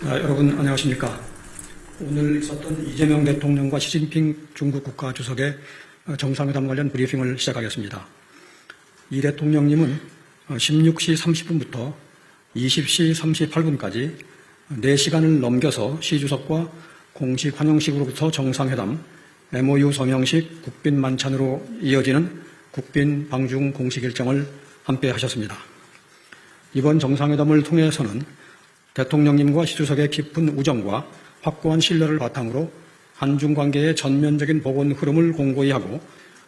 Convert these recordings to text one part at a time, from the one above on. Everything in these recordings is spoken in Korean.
여러분 안녕하십니까. 오늘 있었던 이재명 대통령과 시진핑 중국 국가주석의 정상회담 관련 브리핑을 시작하겠습니다. 이 대통령님은 16시 30분부터 20시 38분까지 4시간을 넘겨서 시 주석과 공식 환영식으로부터 정상회담, MOU 서명식, 국빈 만찬으로 이어지는 국빈 방중 공식 일정을 함께 하셨습니다. 이번 정상회담을 통해서는 대통령님과 시 주석의 깊은 우정과 확고한 신뢰를 바탕으로 한중 관계의 전면적인 복원 흐름을 공고히 하고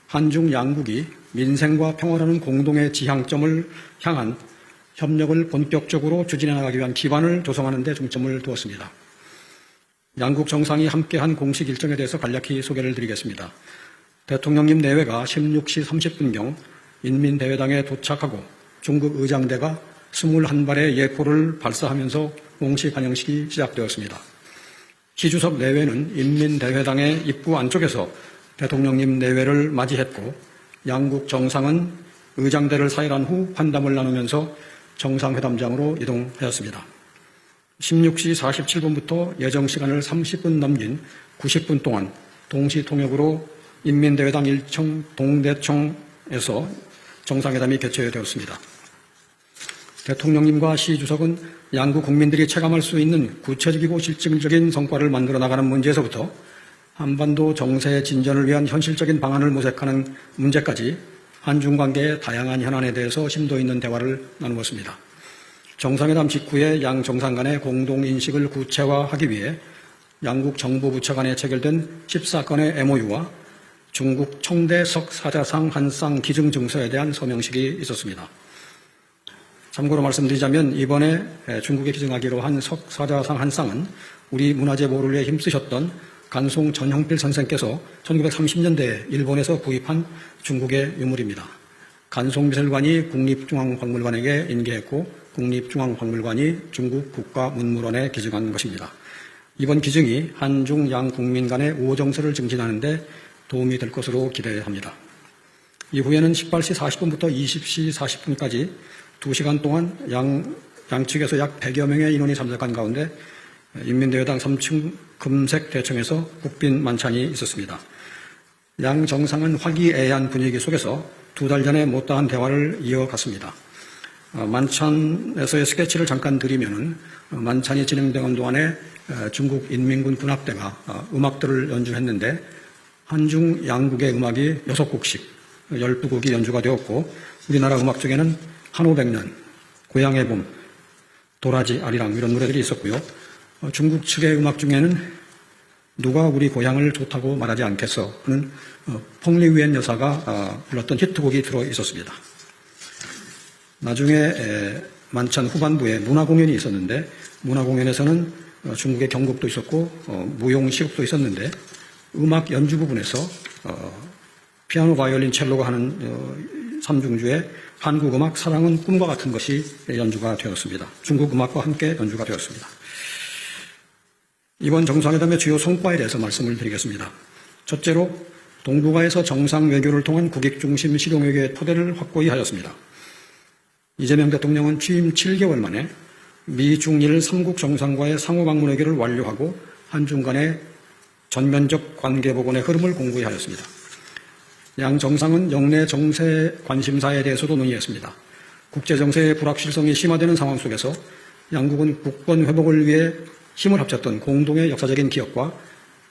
한중 양국이 민생과 평화라는 공동의 지향점을 향한 협력을 본격적으로 추진해 나가기 위한 기반을 조성하는 데 중점을 두었습니다. 양국 정상이 함께한 공식 일정에 대해서 간략히 소개를 드리겠습니다. 대통령님 내외가 16시 30분경 인민대회당에 도착하고 중국 의장대가 21발의 예포를 발사하면서 공식 환영식이 시작되었습니다. 시 주석 내외는 인민대회당의 입구 안쪽에서 대통령님 내외를 맞이했고 양국 정상은 의장대를 사일한 후 환담을 나누면서 정상회담장으로 이동하였습니다. 16시 47분부터 예정 시간을 30분 넘긴 90분 동안 동시 통역으로 인민대회당 1청 동대청에서 정상회담이 개최되었습니다. 대통령님과 시 주석은 양국 국민들이 체감할 수 있는 구체적이고 실질적인 성과를 만들어 나가는 문제에서부터 한반도 정세 진전을 위한 현실적인 방안을 모색하는 문제까지 한중 관계의 다양한 현안에 대해서 심도 있는 대화를 나누었습니다. 정상회담 직후에 양 정상 간의 공동인식을 구체화하기 위해 양국 정보부처 간에 체결된 14건의 MOU와 중국 청대 석사자상 한 쌍 기증증서에 대한 서명식이 있었습니다. 참고로 말씀드리자면 이번에 중국에 기증하기로 한 석사자상 한 쌍은 우리 문화재 보호를 위해 힘쓰셨던 간송 전형필 선생께서 1930년대에 일본에서 구입한 중국의 유물입니다. 간송미술관이 국립중앙박물관에게 인계했고 국립중앙박물관이 중국 국가문물원에 기증한 것입니다. 이번 기증이 한중 양 국민 간의 우호 정서를 증진하는 데 도움이 될 것으로 기대합니다. 이후에는 18시 40분부터 20시 40분까지 2시간 동안 양측에서 약 100여 명의 인원이 참석한 가운데 인민대회당 3층 금색 대청에서 국빈 만찬이 있었습니다. 양 정상은 화기애애한 분위기 속에서 2달 전에 못다한 대화를 이어갔습니다. 만찬에서의 스케치를 잠깐 드리면은 만찬이 진행되는 동안에 중국 인민군 군합대가 음악들을 연주했는데 한중 양국의 음악이 6곡씩 12곡이 연주가 되었고 우리나라 음악 중에는 한오백년, 고향의 봄, 도라지, 아리랑 이런 노래들이 있었고요. 중국 측의 음악 중에는 누가 우리 고향을 좋다고 말하지 않겠어 하는 펑리위엔 여사가 불렀던 히트곡이 들어 있었습니다. 나중에 만찬 후반부에 문화공연이 있었는데 문화공연에서는 중국의 경곡도 있었고 무용시국도 있었는데 음악 연주 부분에서 피아노, 바이올린, 첼로가 하는 삼중주의 한국 음악 사랑은 꿈과 같은 것이 연주가 되었습니다. 중국 음악과 함께 연주가 되었습니다. 이번 정상회담의 주요 성과에 대해서 말씀을 드리겠습니다. 첫째로 동북아에서 정상 외교를 통한 국익 중심 실용 외교의 토대를 확고히 하였습니다. 이재명 대통령은 취임 7개월 만에 미, 중일 3국 정상과의 상호 방문 외교를 완료하고 한중 간의 전면적 관계 복원의 흐름을 공고히 하였습니다. 양 정상은 영내 정세 관심사에 대해서도 논의했습니다. 국제정세의 불확실성이 심화되는 상황 속에서 양국은 국권 회복을 위해 힘을 합쳤던 공동의 역사적인 기억과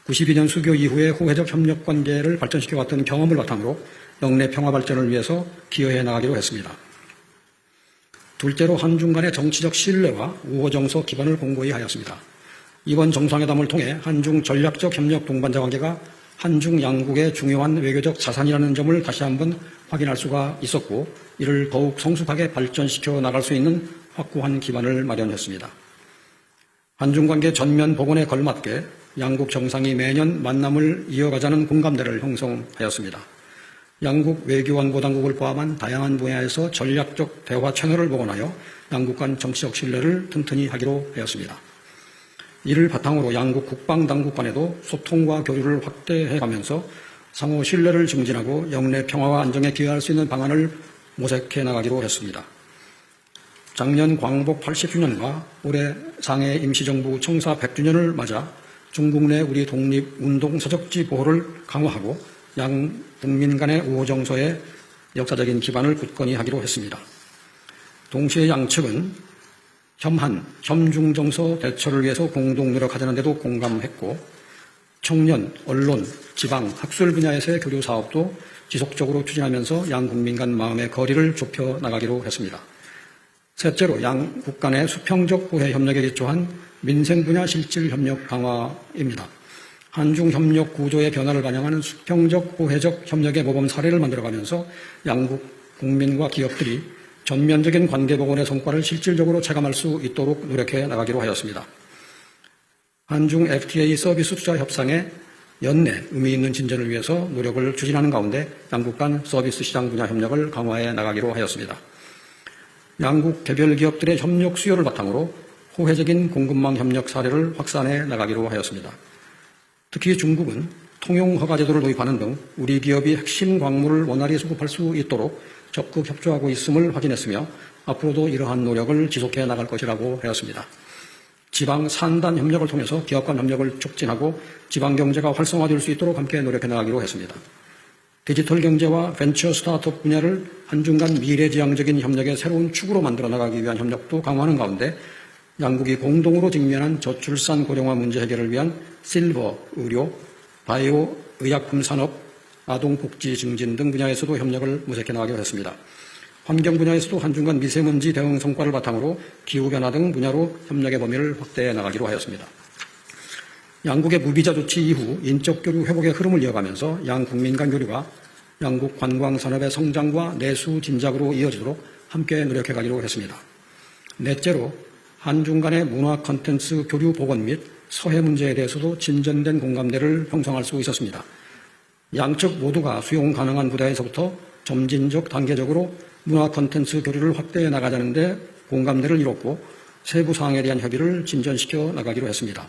92년 수교 이후의 호혜적 협력 관계를 발전시켜왔던 경험을 바탕으로 영내 평화 발전을 위해서 기여해 나가기로 했습니다. 둘째로 한중 간의 정치적 신뢰와 우호 정서 기반을 공고히 하였습니다. 이번 정상회담을 통해 한중 전략적 협력 동반자 관계가 한중 양국의 중요한 외교적 자산이라는 점을 다시 한번 확인할 수가 있었고 이를 더욱 성숙하게 발전시켜 나갈 수 있는 확고한 기반을 마련했습니다. 한중 관계 전면 복원에 걸맞게 양국 정상이 매년 만남을 이어가자는 공감대를 형성하였습니다. 양국 외교안보당국을 포함한 다양한 분야에서 전략적 대화 채널을 복원하여 양국 간 정치적 신뢰를 튼튼히 하기로 하였습니다. 이를 바탕으로 양국 국방당국 간에도 소통과 교류를 확대해가면서 상호 신뢰를 증진하고 영내 평화와 안정에 기여할 수 있는 방안을 모색해 나가기로 했습니다. 작년 광복 80주년과 올해 상해 임시정부 청사 100주년을 맞아 중국 내 우리 독립운동 서적지 보호를 강화하고 양 국민 간의 우호 정서에 역사적인 기반을 굳건히 하기로 했습니다. 동시에 양측은 혐한, 혐중 정서 대처를 위해서 공동 노력하자는 데도 공감했고 청년, 언론, 지방, 학술 분야에서의 교류 사업도 지속적으로 추진하면서 양 국민 간 마음의 거리를 좁혀 나가기로 했습니다. 셋째로 양국 간의 수평적 보해 협력에 기초한 민생 분야 실질 협력 강화입니다. 한중 협력 구조의 변화를 반영하는 수평적 보해적 협력의 모범 사례를 만들어가면서 양국 국민과 기업들이 전면적인 관계 복원의 성과를 실질적으로 체감할 수 있도록 노력해 나가기로 하였습니다. 한중 FTA 서비스 투자 협상의 연내 의미 있는 진전을 위해서 노력을 추진하는 가운데 양국 간 서비스 시장 분야 협력을 강화해 나가기로 하였습니다. 양국 개별 기업들의 협력 수요를 바탕으로 호혜적인 공급망 협력 사례를 확산해 나가기로 하였습니다. 특히 중국은 통용 허가 제도를 도입하는 등 우리 기업이 핵심 광물을 원활히 수급할 수 있도록 적극 협조하고 있음을 확인했으며 앞으로도 이러한 노력을 지속해 나갈 것이라고 하였습니다. 지방 산단 협력을 통해서 기업 간 협력을 촉진하고 지방 경제가 활성화될 수 있도록 함께 노력해 나가기로 했습니다. 디지털 경제와 벤처 스타트업 분야를 한중 간 미래지향적인 협력의 새로운 축으로 만들어 나가기 위한 협력도 강화하는 가운데 양국이 공동으로 직면한 저출산 고령화 문제 해결을 위한 실버, 의료, 바이오, 의약품 산업, 아동복지 증진 등 분야에서도 협력을 모색해 나가기로 했습니다. 환경 분야에서도 한중 간 미세먼지 대응 성과를 바탕으로 기후변화 등 분야로 협력의 범위를 확대해 나가기로 하였습니다. 양국의 무비자 조치 이후 인적 교류 회복의 흐름을 이어가면서 양 국민 간 교류가 양국 관광 산업의 성장과 내수 진작으로 이어지도록 함께 노력해 가기로 했습니다. 넷째로 한중 간의 문화 콘텐츠 교류 복원 및 서해 문제에 대해서도 진전된 공감대를 형성할 수 있었습니다. 양측 모두가 수용 가능한 부대에서부터 점진적 단계적으로 문화 콘텐츠 교류를 확대해 나가자는 데 공감대를 이뤘고 세부 사항에 대한 협의를 진전시켜 나가기로 했습니다.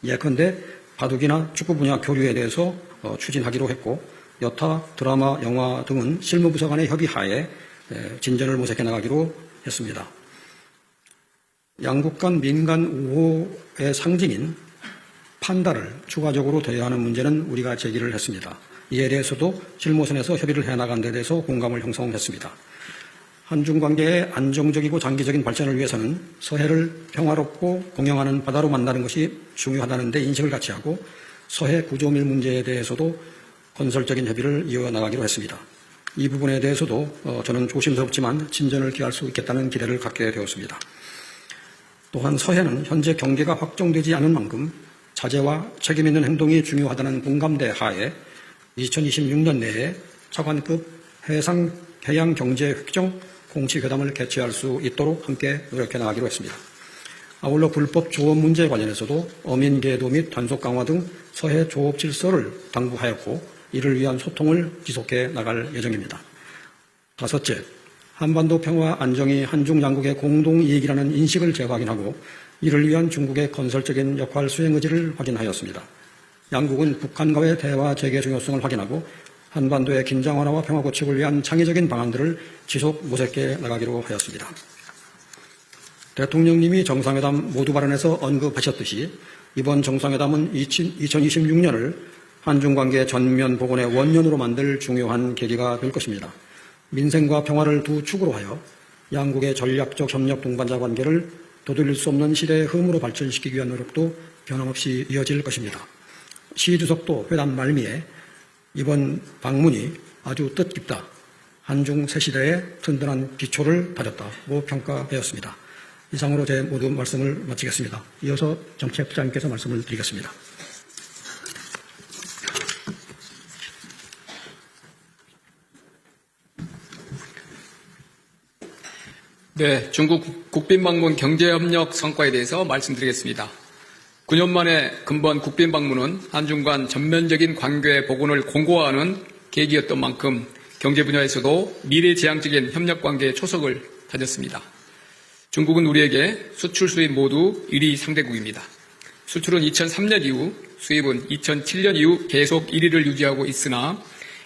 예컨대 바둑이나 축구 분야 교류에 대해서 추진하기로 했고 여타 드라마, 영화 등은 실무부서 간의 협의하에 진전을 모색해 나가기로 했습니다. 양국 간 민간 우호의 상징인 판다를 추가적으로 대여하는 문제는 우리가 제기를 했습니다. 이에 대해서도 실무선에서 협의를 해나간 데 대해서 공감을 형성했습니다. 한중 관계의 안정적이고 장기적인 발전을 위해서는 서해를 평화롭고 공영하는 바다로 만나는 것이 중요하다는 데 인식을 같이 하고 서해 구조밀 문제에 대해서도 건설적인 협의를 이어나가기로 했습니다. 이 부분에 대해서도 저는 조심스럽지만 진전을 기할 수 있겠다는 기대를 갖게 되었습니다. 또한 서해는 현재 경계가 확정되지 않은 만큼 자제와 책임 있는 행동이 중요하다는 공감대 하에 2026년 내에 차관급 해양경제획정 공식회담을 개최할 수 있도록 함께 노력해 나가기로 했습니다. 아울러 불법 조업 문제에 관련해서도 어민계도 및 단속 강화 등 서해 조업 질서를 당부하였고 이를 위한 소통을 지속해 나갈 예정입니다. 다섯째, 한반도 평화 안정이 한중 양국의 공동 이익이라는 인식을 재확인하고 이를 위한 중국의 건설적인 역할 수행 의지를 확인하였습니다. 양국은 북한과의 대화 재개 중요성을 확인하고 한반도의 긴장 완화와 평화 구축을 위한 창의적인 방안들을 지속 모색해 나가기로 하였습니다. 대통령님이 정상회담 모두 발언에서 언급하셨듯이 이번 정상회담은 2026년을 한중 관계 전면 복원의 원년으로 만들 중요한 계기가 될 것입니다. 민생과 평화를 두 축으로 하여 양국의 전략적 협력 동반자 관계를 도돌릴 수 없는 시대의 흐름으로 발전시키기 위한 노력도 변함없이 이어질 것입니다. 시 주석도 회담 말미에 이번 방문이 아주 뜻깊다. 한중 새 시대의 든든한 기초를 다졌다고 평가되었습니다. 이상으로 제 모든 말씀을 마치겠습니다. 이어서 정책부장님께서 말씀을 드리겠습니다. 네, 중국 국빈방문 경제협력 성과에 대해서 말씀드리겠습니다. 9년 만에 근본 국빈방문은 한중 간 전면적인 관계 복원을 공고화하는 계기였던 만큼 경제 분야에서도 미래지향적인 협력관계의 초석을 다졌습니다. 중국은 우리에게 수출 수입 모두 1위 상대국입니다. 수출은 2003년 이후, 수입은 2007년 이후 계속 1위를 유지하고 있으나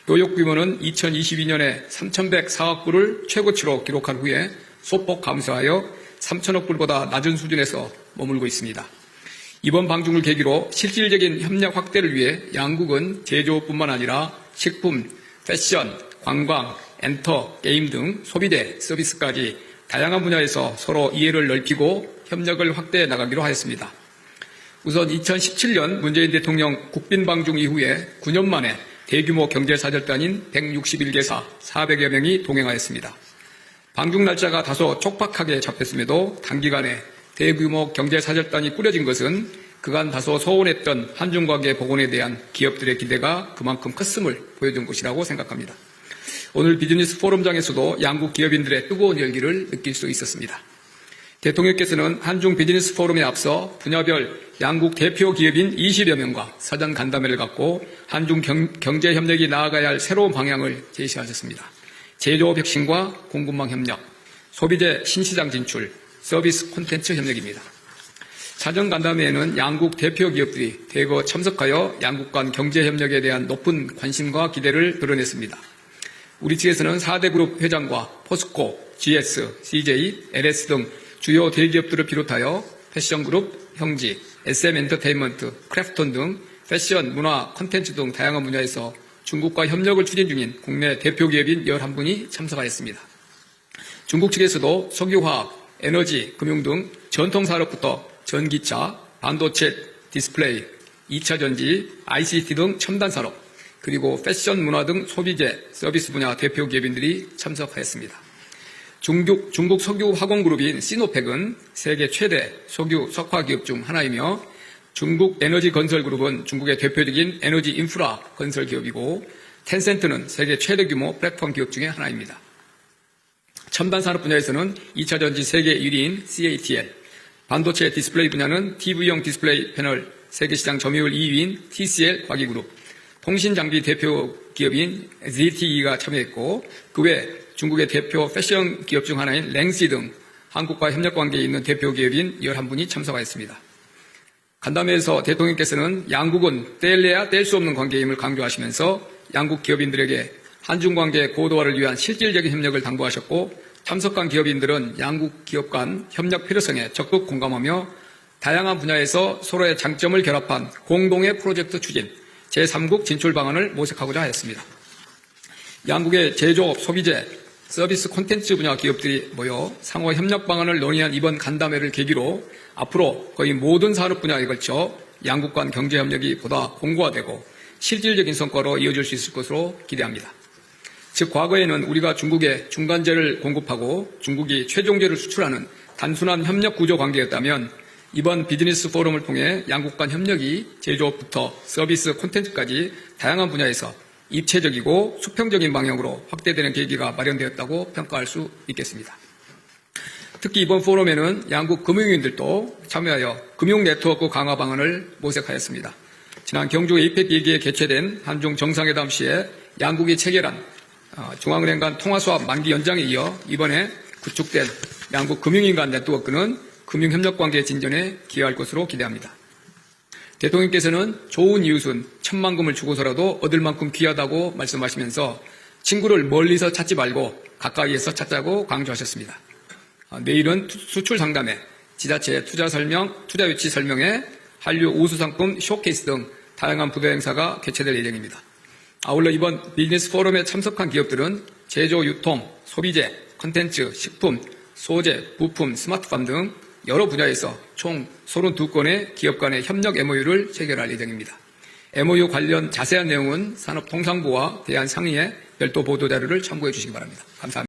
교역 규모는 2022년에 3,104억 불을 최고치로 기록한 후에 소폭 감소하여 3천억 불보다 낮은 수준에서 머물고 있습니다. 이번 방중을 계기로 실질적인 협력 확대를 위해 양국은 제조뿐만 아니라 식품, 패션, 관광, 엔터, 게임 등 소비재, 서비스까지 다양한 분야에서 서로 이해를 넓히고 협력을 확대해 나가기로 하였습니다. 우선 2017년 문재인 대통령 국빈방중 이후에 9년 만에 대규모 경제사절단인 161개사 400여 명이 동행하였습니다. 방중 날짜가 다소 촉박하게 잡혔음에도 단기간에 대규모 경제사절단이 꾸려진 것은 그간 다소 소원했던 한중관계 복원에 대한 기업들의 기대가 그만큼 컸음을 보여준 것이라고 생각합니다. 오늘 비즈니스 포럼장에서도 양국 기업인들의 뜨거운 열기를 느낄 수 있었습니다. 대통령께서는 한중 비즈니스 포럼에 앞서 분야별 양국 대표 기업인 20여 명과 사전 간담회를 갖고 한중 경제 협력이 나아가야 할 새로운 방향을 제시하셨습니다. 제조업 혁신과 공급망 협력, 소비재 신시장 진출, 서비스 콘텐츠 협력입니다. 사전 간담회에는 양국 대표 기업들이 대거 참석하여 양국 간 경제 협력에 대한 높은 관심과 기대를 드러냈습니다. 우리 측에서는 4대 그룹 회장과 포스코, GS, CJ, LS 등 주요 대기업들을 비롯하여 패션그룹, 형지, SM 엔터테인먼트, 크래프톤 등 패션, 문화, 콘텐츠 등 다양한 분야에서 중국과 협력을 추진 중인 국내 대표 기업인 11분이 참석하였습니다. 중국 측에서도 석유화학, 에너지, 금융 등 전통산업부터 전기차, 반도체, 디스플레이, 2차 전지, ICT 등 첨단산업, 그리고 패션, 문화 등 소비재, 서비스 분야 대표 기업인들이 참석하였습니다. 중국 석유 화공그룹인 시노펙은 세계 최대 석유 석화 기업 중 하나이며 중국 에너지 건설그룹은 중국의 대표적인 에너지 인프라 건설 기업이고 텐센트는 세계 최대 규모 플랫폼 기업 중의 하나입니다. 첨단 산업 분야에서는 2차 전지 세계 1위인 CATL, 반도체 디스플레이 분야는 TV형 디스플레이 패널 세계시장 점유율 2위인 TCL 과기그룹, 통신 장비 대표 기업인 ZTE가 참여했고 그 외 중국의 대표 패션 기업 중 하나인 랭시 등 한국과 협력 관계에 있는 대표 기업인 11분이 참석하였습니다. 간담회에서 대통령께서는 양국은 뗄래야 뗄 수 없는 관계임을 강조하시면서 양국 기업인들에게 한중 관계 고도화를 위한 실질적인 협력을 당부하셨고 참석한 기업인들은 양국 기업 간 협력 필요성에 적극 공감하며 다양한 분야에서 서로의 장점을 결합한 공동의 프로젝트 추진, 제3국 진출 방안을 모색하고자 하였습니다. 양국의 제조업, 소비재, 서비스 콘텐츠 분야 기업들이 모여 상호 협력 방안을 논의한 이번 간담회를 계기로 앞으로 거의 모든 산업 분야에 걸쳐 양국 간 경제 협력이 보다 공고화되고 실질적인 성과로 이어질 수 있을 것으로 기대합니다. 즉 과거에는 우리가 중국에 중간재를 공급하고 중국이 최종재를 수출하는 단순한 협력 구조 관계였다면 이번 비즈니스 포럼을 통해 양국 간 협력이 제조업부터 서비스 콘텐츠까지 다양한 분야에서 입체적이고 수평적인 방향으로 확대되는 계기가 마련되었다고 평가할 수 있겠습니다. 특히 이번 포럼에는 양국 금융위원들도 참여하여 금융 네트워크 강화 방안을 모색하였습니다. 지난 경주 에이펙 얘기에 개최된 한중 정상회담 시에 양국이 체결한 중앙은행 간 통화수합 만기 연장에 이어 이번에 구축된 양국 금융인 간 네트워크는 금융협력관계 진전에 기여할 것으로 기대합니다. 대통령께서는 좋은 이웃은 천만금을 주고서라도 얻을 만큼 귀하다고 말씀하시면서 친구를 멀리서 찾지 말고 가까이에서 찾자고 강조하셨습니다. 내일은 수출 상담회, 지자체 투자 설명, 투자 유치 설명회, 한류 우수상품 쇼케이스 등 다양한 부대 행사가 개최될 예정입니다. 아울러 이번 비즈니스 포럼에 참석한 기업들은 제조, 유통, 소비재, 콘텐츠, 식품, 소재, 부품, 스마트팜 등 여러 분야에서 총 32건의 기업 간의 협력 MOU를 체결할 예정입니다. MOU 관련 자세한 내용은 산업통상부와 대한상의회 별도 보도자료를 참고해 주시기 바랍니다. 감사합니다.